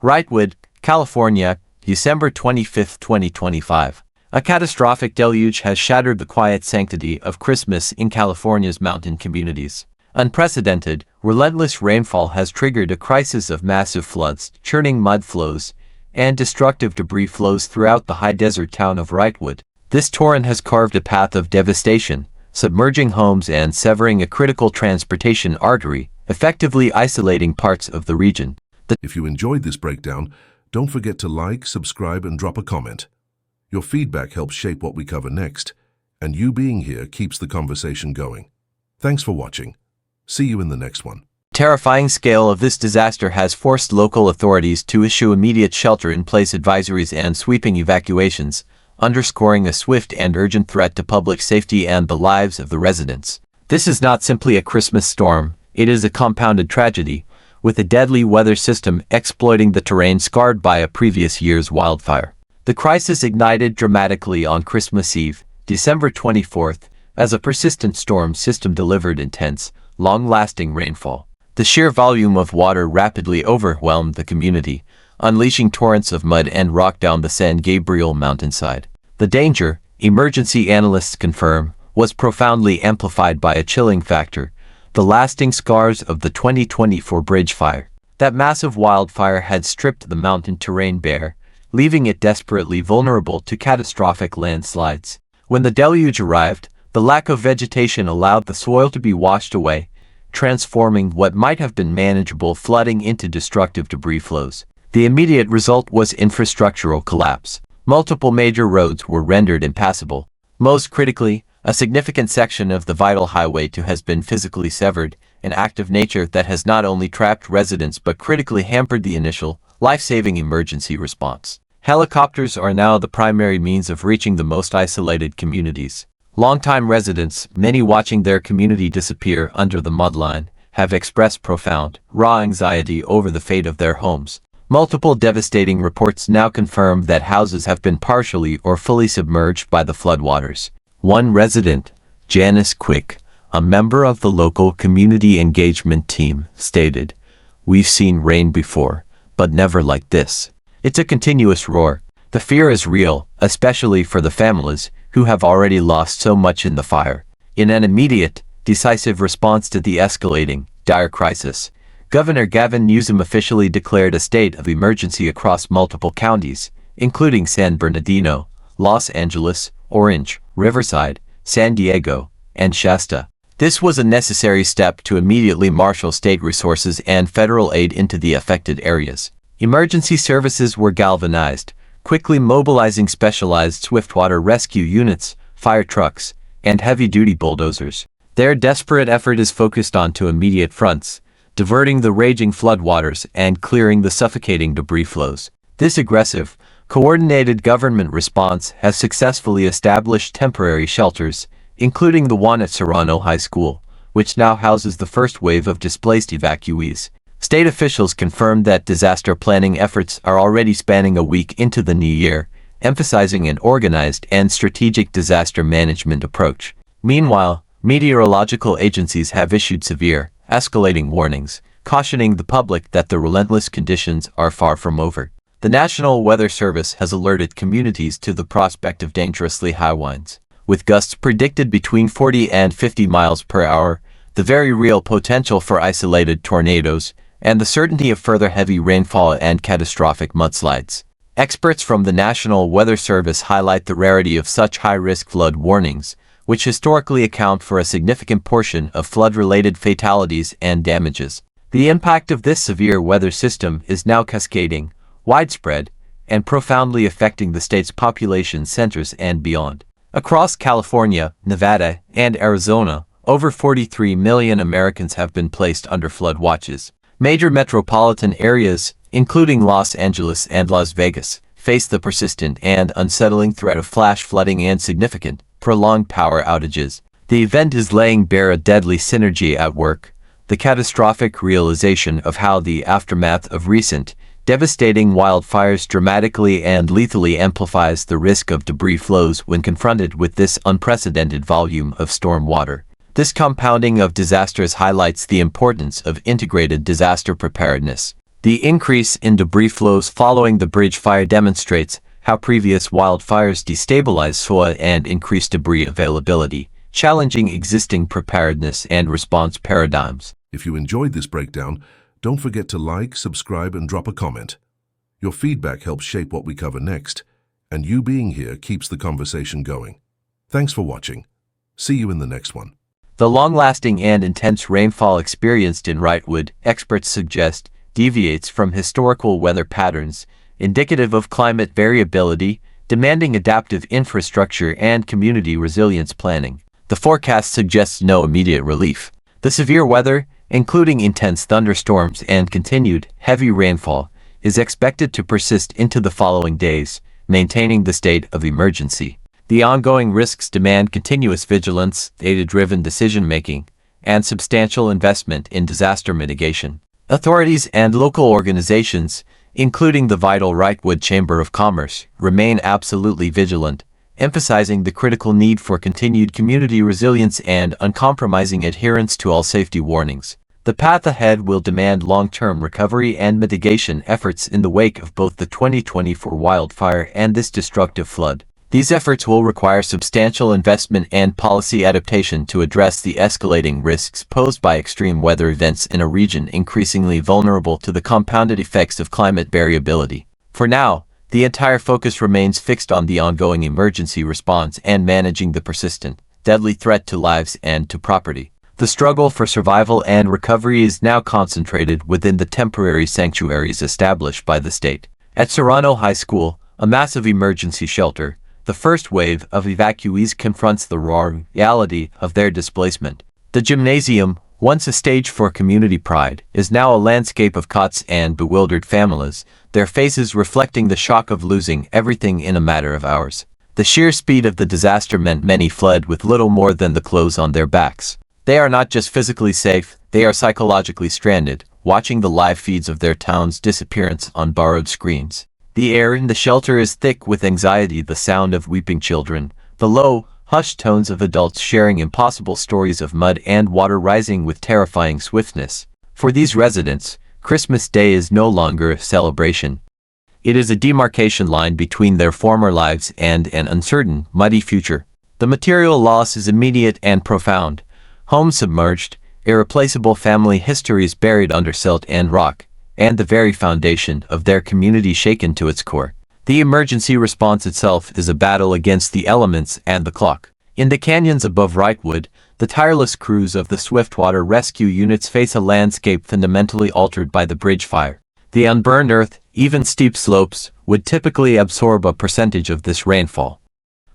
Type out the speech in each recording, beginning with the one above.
Wrightwood, California, December 25, 2025. A catastrophic deluge has shattered the quiet sanctity of Christmas in California's mountain communities. Unprecedented, relentless rainfall has triggered a crisis of massive floods, churning mud flows, and destructive debris flows throughout the high desert town of Wrightwood. This torrent has carved a path of devastation, submerging homes and severing a critical transportation artery, effectively isolating parts of the region. If you enjoyed this breakdown, don't forget to like, subscribe, and drop a comment. Your feedback helps shape what we cover next, and you being here keeps the conversation going. Thanks for watching. See you in the next one. The terrifying scale of this disaster has forced local authorities to issue immediate shelter-in-place advisories and sweeping evacuations, underscoring a swift and urgent threat to public safety and the lives of the residents. This is not simply a Christmas storm, it is a compounded tragedy, with a deadly weather system exploiting the terrain scarred by a previous year's wildfire. The crisis ignited dramatically on Christmas Eve, December 24th, as a persistent storm system delivered intense, long-lasting rainfall. The sheer volume of water rapidly overwhelmed the community, unleashing torrents of mud and rock down the San Gabriel mountainside. The danger, emergency analysts confirm, was profoundly amplified by a chilling factor: the lasting scars of the 2024 bridge fire. That massive wildfire had stripped the mountain terrain bare, leaving it desperately vulnerable to catastrophic landslides. When the deluge arrived, the lack of vegetation allowed the soil to be washed away, transforming what might have been manageable flooding into destructive debris flows. The immediate result was infrastructural collapse. Multiple major roads were rendered impassable. Most critically, a significant section of the vital Highway 2 has been physically severed, an act of nature that has not only trapped residents but critically hampered the initial, life-saving emergency response. Helicopters are now the primary means of reaching the most isolated communities. Longtime residents, many watching their community disappear under the mudline, have expressed profound, raw anxiety over the fate of their homes. Multiple devastating reports now confirm that houses have been partially or fully submerged by the floodwaters. One resident, Janice Quick, a member of the local community engagement team, stated, "We've seen rain before, but never like this. It's a continuous roar. The fear is real, especially for the families who have already lost so much in the fire." In an immediate, decisive response to the escalating, dire crisis, Governor Gavin Newsom officially declared a state of emergency across multiple counties, including San Bernardino, Los Angeles, Orange, Riverside, San Diego, and Shasta. This was a necessary step to immediately marshal state resources and federal aid into the affected areas. Emergency services were galvanized, quickly mobilizing specialized swiftwater rescue units, fire trucks, and heavy-duty bulldozers. Their desperate effort is focused on two immediate fronts: diverting the raging floodwaters and clearing the suffocating debris flows. This aggressive, coordinated government response has successfully established temporary shelters, including the one at Serrano High School, which now houses the first wave of displaced evacuees. State officials confirmed that disaster planning efforts are already spanning a week into the new year, emphasizing an organized and strategic disaster management approach. Meanwhile, meteorological agencies have issued severe, escalating warnings, cautioning the public that the relentless conditions are far from over. The National Weather Service has alerted communities to the prospect of dangerously high winds, with gusts predicted between 40 and 50 miles per hour, the very real potential for isolated tornadoes, and the certainty of further heavy rainfall and catastrophic mudslides. Experts from the National Weather Service highlight the rarity of such high-risk flood warnings, which historically account for a significant portion of flood-related fatalities and damages. The impact of this severe weather system is now cascading, widespread, and profoundly affecting the state's population centers and beyond. Across California, Nevada, and Arizona, over 43 million Americans have been placed under flood watches. Major metropolitan areas, including Los Angeles and Las Vegas, face the persistent and unsettling threat of flash flooding and significant, prolonged power outages. The event is laying bare a deadly synergy at work, the catastrophic realization of how the aftermath of recent, devastating wildfires dramatically and lethally amplifies the risk of debris flows when confronted with this unprecedented volume of storm water. This compounding of disasters highlights the importance of integrated disaster preparedness. The increase in debris flows following the bridge fire demonstrates how previous wildfires destabilize soil and increase debris availability, challenging existing preparedness and response paradigms. If you enjoyed this breakdown, don't forget to like, subscribe, and drop a comment. Your feedback helps shape what we cover next, and you being here keeps the conversation going. Thanks for watching. See you in the next one. The long-lasting and intense rainfall experienced in Wrightwood, experts suggest, deviates from historical weather patterns, indicative of climate variability, demanding adaptive infrastructure and community resilience planning. The forecast suggests no immediate relief. The severe weather, including intense thunderstorms and continued heavy rainfall, is expected to persist into the following days, maintaining the state of emergency. The ongoing risks demand continuous vigilance, data-driven decision-making, and substantial investment in disaster mitigation. Authorities and local organizations, including the vital Wrightwood Chamber of Commerce, remain absolutely vigilant, emphasizing the critical need for continued community resilience and uncompromising adherence to all safety warnings. The path ahead will demand long-term recovery and mitigation efforts in the wake of both the 2024 wildfire and this destructive flood. These efforts will require substantial investment and policy adaptation to address the escalating risks posed by extreme weather events in a region increasingly vulnerable to the compounded effects of climate variability. For now, the entire focus remains fixed on the ongoing emergency response and managing the persistent, deadly threat to lives and to property. The struggle for survival and recovery is now concentrated within the temporary sanctuaries established by the state. At Serrano High School, a massive emergency shelter, the first wave of evacuees confronts the raw reality of their displacement. The gymnasium, once a stage for community pride, is now a landscape of cots and bewildered families, their faces reflecting the shock of losing everything in a matter of hours. The sheer speed of the disaster meant many fled with little more than the clothes on their backs. They are not just physically safe, they are psychologically stranded, watching the live feeds of their town's disappearance on borrowed screens. The air in the shelter is thick with anxiety, the sound of weeping children, the low, hushed tones of adults sharing impossible stories of mud and water rising with terrifying swiftness. For these residents, Christmas Day is no longer a celebration. It is a demarcation line between their former lives and an uncertain, muddy future. The material loss is immediate and profound. Homes submerged, irreplaceable family histories buried under silt and rock, and the very foundation of their community shaken to its core. The emergency response itself is a battle against the elements and the clock. In the canyons above Wrightwood, the tireless crews of the Swiftwater rescue units face a landscape fundamentally altered by the bridge fire. The unburned earth, even steep slopes, would typically absorb a percentage of this rainfall.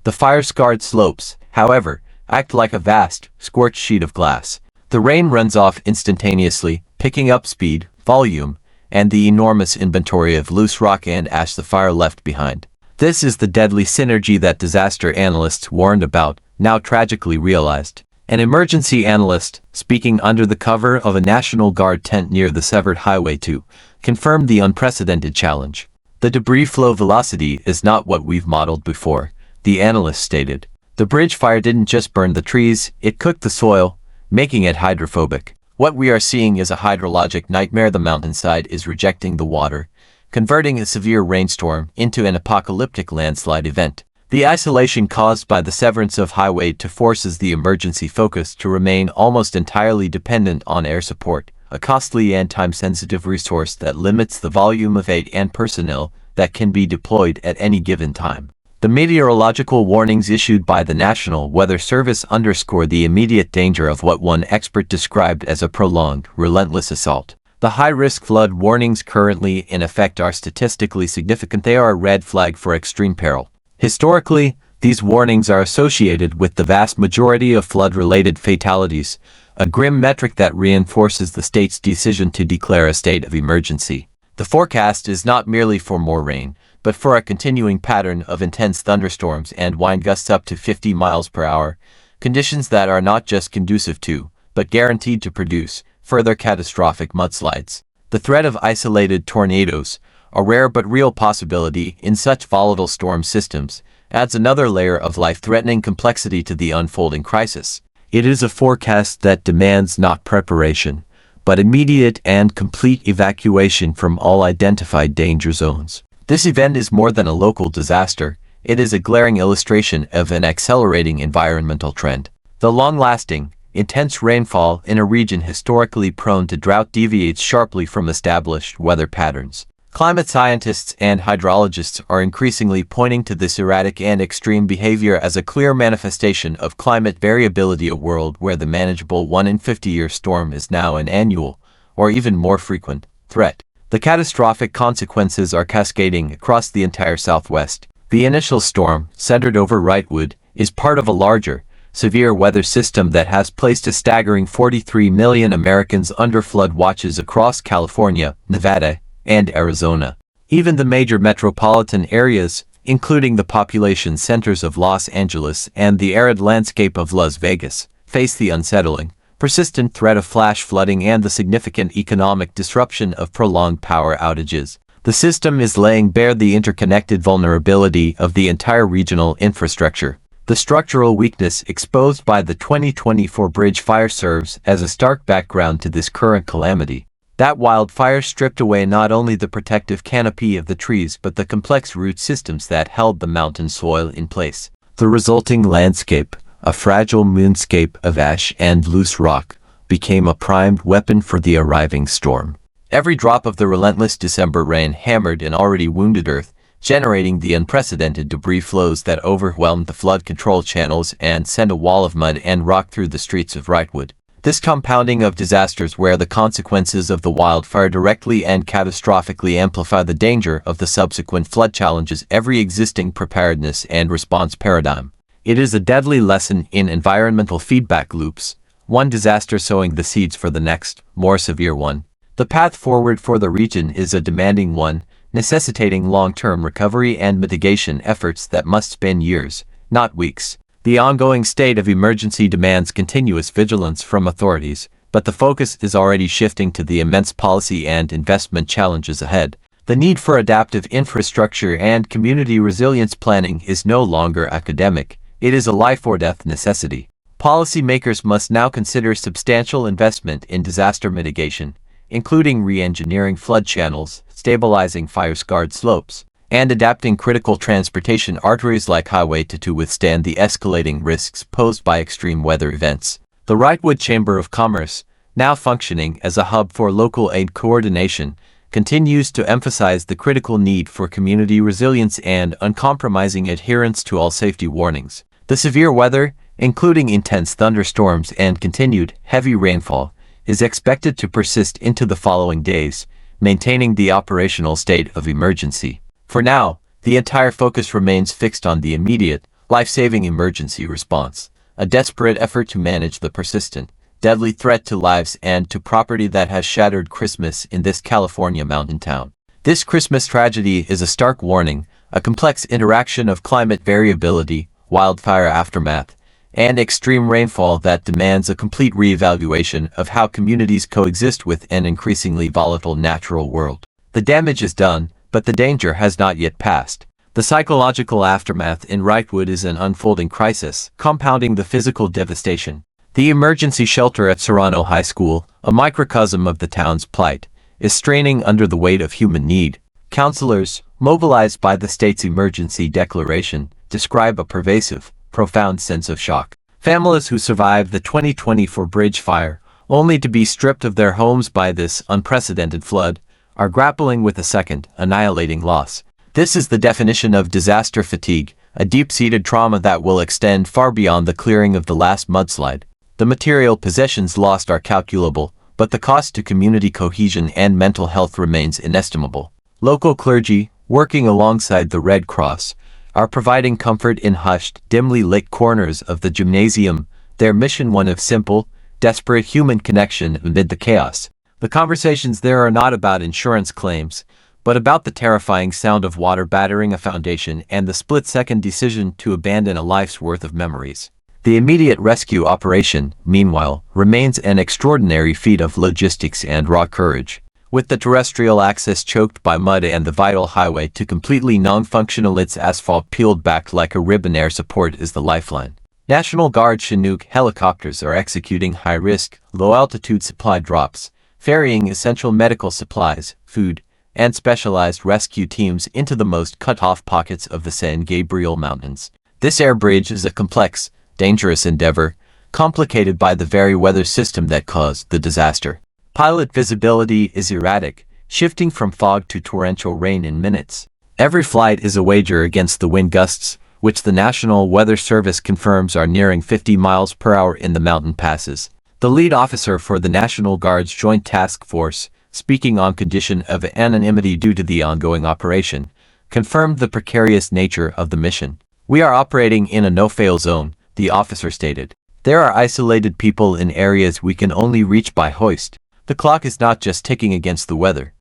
The fire-scarred slopes, however, act like a vast, scorched sheet of glass. The rain runs off instantaneously, picking up speed, volume, and the enormous inventory of loose rock and ash the fire left behind. This is the deadly synergy that disaster analysts warned about, now tragically realized. An emergency analyst, speaking under the cover of a National Guard tent near the severed Highway 2, confirmed the unprecedented challenge. The debris flow velocity is not what we've modeled before, the analyst stated. The bridge fire didn't just burn the trees, it cooked the soil, making it hydrophobic. What we are seeing is a hydrologic nightmare. The mountainside is rejecting the water, converting a severe rainstorm into an apocalyptic landslide event. The isolation caused by the severance of Highway 2 forces the emergency focus to remain almost entirely dependent on air support, a costly and time-sensitive resource that limits the volume of aid and personnel that can be deployed at any given time. The meteorological warnings issued by the National Weather Service underscore the immediate danger of what one expert described as a prolonged, relentless assault. The high-risk flood warnings currently in effect are statistically significant. They are a red flag for extreme peril. Historically, these warnings are associated with the vast majority of flood-related fatalities, a grim metric that reinforces the state's decision to declare a state of emergency. The forecast is not merely for more rain, but for a continuing pattern of intense thunderstorms and wind gusts up to 50 miles per hour, conditions that are not just conducive to, but guaranteed to produce, further catastrophic mudslides. The threat of isolated tornadoes, a rare but real possibility in such volatile storm systems, adds another layer of life-threatening complexity to the unfolding crisis. It is a forecast that demands not preparation, but immediate and complete evacuation from all identified danger zones. This event is more than a local disaster. It is a glaring illustration of an accelerating environmental trend. The long-lasting, intense rainfall in a region historically prone to drought deviates sharply from established weather patterns. Climate scientists and hydrologists are increasingly pointing to this erratic and extreme behavior as a clear manifestation of climate variability, a world where the manageable 1-in-50-year storm is now an annual, or even more frequent, threat. The catastrophic consequences are cascading across the entire Southwest. The initial storm, centered over Wrightwood, is part of a larger, severe weather system that has placed a staggering 43 million Americans under flood watches across California, Nevada, and Arizona. Even the major metropolitan areas, including the population centers of Los Angeles and the arid landscape of Las Vegas, face the unsettling, persistent threat of flash flooding and the significant economic disruption of prolonged power outages. The system is laying bare the interconnected vulnerability of the entire regional infrastructure. The structural weakness exposed by the 2024 bridge fire serves as a stark background to this current calamity. That wildfire stripped away not only the protective canopy of the trees but the complex root systems that held the mountain soil in place. The resulting landscape, a fragile moonscape of ash and loose rock, became a primed weapon for the arriving storm. Every drop of the relentless December rain hammered an already wounded earth, generating the unprecedented debris flows that overwhelmed the flood control channels and sent a wall of mud and rock through the streets of Wrightwood. This compounding of disasters where the consequences of the wildfire directly and catastrophically amplify the danger of the subsequent flood challenges every existing preparedness and response paradigm. It is a deadly lesson in environmental feedback loops, one disaster sowing the seeds for the next, more severe one. The path forward for the region is a demanding one, necessitating long-term recovery and mitigation efforts that must span years, not weeks. The ongoing state of emergency demands continuous vigilance from authorities, but the focus is already shifting to the immense policy and investment challenges ahead. The need for adaptive infrastructure and community resilience planning is no longer academic. It is a life-or-death necessity. Policymakers must now consider substantial investment in disaster mitigation, including re-engineering flood channels, stabilizing fire-scarred slopes, and adapting critical transportation arteries like Highway 2 to withstand the escalating risks posed by extreme weather events. The Wrightwood Chamber of Commerce, now functioning as a hub for local aid coordination, continues to emphasize the critical need for community resilience and uncompromising adherence to all safety warnings. The severe weather, including intense thunderstorms and continued heavy rainfall, is expected to persist into the following days, maintaining the operational state of emergency. For now, the entire focus remains fixed on the immediate, life-saving emergency response, a desperate effort to manage the persistent, deadly threat to lives and to property that has shattered Christmas in this California mountain town. This Christmas tragedy is a stark warning, a complex interaction of climate variability, wildfire aftermath, and extreme rainfall that demands a complete reevaluation of how communities coexist with an increasingly volatile natural world. The damage is done, but the danger has not yet passed. The psychological aftermath in Wrightwood is an unfolding crisis, compounding the physical devastation. The emergency shelter at Serrano High School, a microcosm of the town's plight, is straining under the weight of human need. Counselors, mobilized by the state's emergency declaration, describe a pervasive, profound sense of shock. Families who survived the 2024 bridge fire, only to be stripped of their homes by this unprecedented flood, are grappling with a second, annihilating loss. This is the definition of disaster fatigue, a deep-seated trauma that will extend far beyond the clearing of the last mudslide. The material possessions lost are calculable, but the cost to community cohesion and mental health remains inestimable. Local clergy, working alongside the Red Cross, are providing comfort in hushed, dimly lit corners of the gymnasium, their mission one of simple, desperate human connection amid the chaos. The conversations there are not about insurance claims, but about the terrifying sound of water battering a foundation and the split-second decision to abandon a life's worth of memories. The immediate rescue operation, meanwhile, remains an extraordinary feat of logistics and raw courage. With the terrestrial access choked by mud and the vital Highway 2 completely non-functional, its asphalt peeled back like a ribbon, air support is the lifeline. National Guard Chinook helicopters are executing high-risk, low-altitude supply drops, ferrying essential medical supplies, food, and specialized rescue teams into the most cut-off pockets of the San Gabriel Mountains. This air bridge is a complex, dangerous endeavor, complicated by the very weather system that caused the disaster. Pilot visibility is erratic, shifting from fog to torrential rain in minutes. Every flight is a wager against the wind gusts, which the National Weather Service confirms are nearing 50 miles per hour in the mountain passes. The lead officer for the National Guard's Joint Task Force, speaking on condition of anonymity due to the ongoing operation, confirmed the precarious nature of the mission. "We are operating in a no-fail zone," the officer stated. "There are isolated people in areas we can only reach by hoist. The clock is not just ticking against the weather.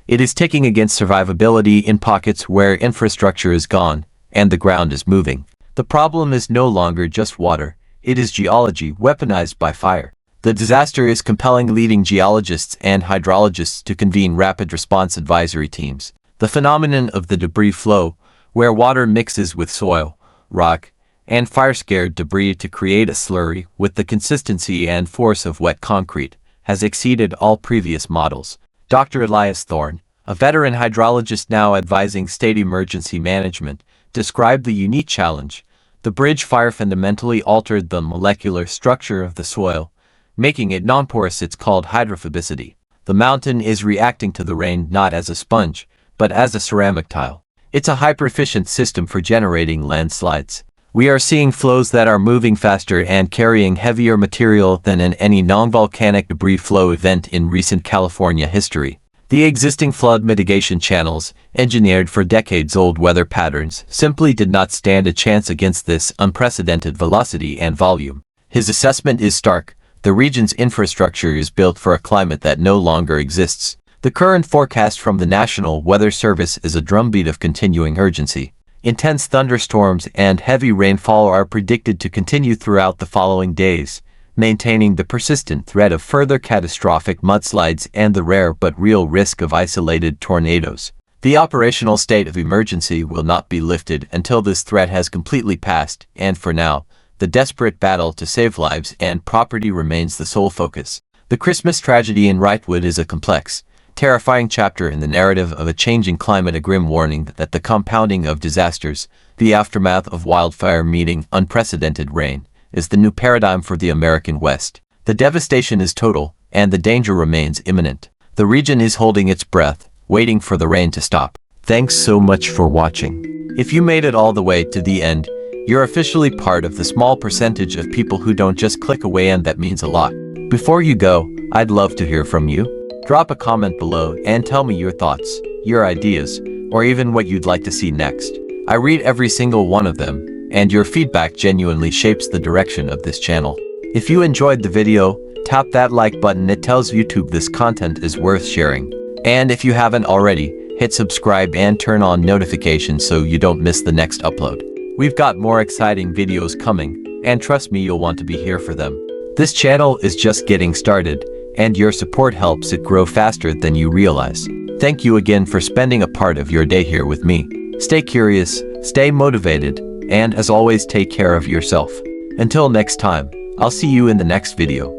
It is ticking against survivability in pockets where infrastructure is gone and the ground is moving. The problem is no longer just water, it is geology weaponized by fire." The disaster is compelling leading geologists and hydrologists to convene rapid response advisory teams. The phenomenon of the debris flow, where water mixes with soil, rock, and fire-scared debris to create a slurry with the consistency and force of wet concrete, has exceeded all previous models. Dr. Elias Thorne, a veteran hydrologist now advising state emergency management, described the unique challenge. The bridge fire fundamentally altered the molecular structure of the soil, making it non-porous. It's called hydrophobicity. The mountain is reacting to the rain not as a sponge, but as a ceramic tile. It's a hyper-efficient system for generating landslides. We are seeing flows that are moving faster and carrying heavier material than in any non-volcanic debris flow event in recent California history. The existing flood mitigation channels, engineered for decades-old weather patterns, simply did not stand a chance against this unprecedented velocity and volume. His assessment is stark. The region's infrastructure is built for a climate that no longer exists. The current forecast from the National Weather Service is a drumbeat of continuing urgency. Intense thunderstorms and heavy rainfall are predicted to continue throughout the following days, maintaining the persistent threat of further catastrophic mudslides and the rare but real risk of isolated tornadoes. The operational state of emergency will not be lifted until this threat has completely passed, and for now, the desperate battle to save lives and property remains the sole focus. The Christmas tragedy in Wrightwood is a complex, terrifying chapter in the narrative of a changing climate, a grim warning that the compounding of disasters, the aftermath of wildfire meeting unprecedented rain, is the new paradigm for the American West. The devastation is total, and the danger remains imminent. The region is holding its breath, waiting for the rain to stop. Thanks so much for watching. If you made it all the way to the end, you're officially part of the small percentage of people who don't just click away, and that means a lot. Before you go, I'd love to hear from you. Drop a comment below and tell me your thoughts, your ideas, or even what you'd like to see next. I read every single one of them, and your feedback genuinely shapes the direction of this channel. If you enjoyed the video, tap that like button. It tells YouTube this content is worth sharing. And if you haven't already, hit subscribe and turn on notifications so you don't miss the next upload. We've got more exciting videos coming, and trust me, you'll want to be here for them. This channel is just getting started, and your support helps it grow faster than you realize. Thank you again for spending a part of your day here with me. Stay curious, stay motivated, and as always, take care of yourself. Until next time, I'll see you in the next video.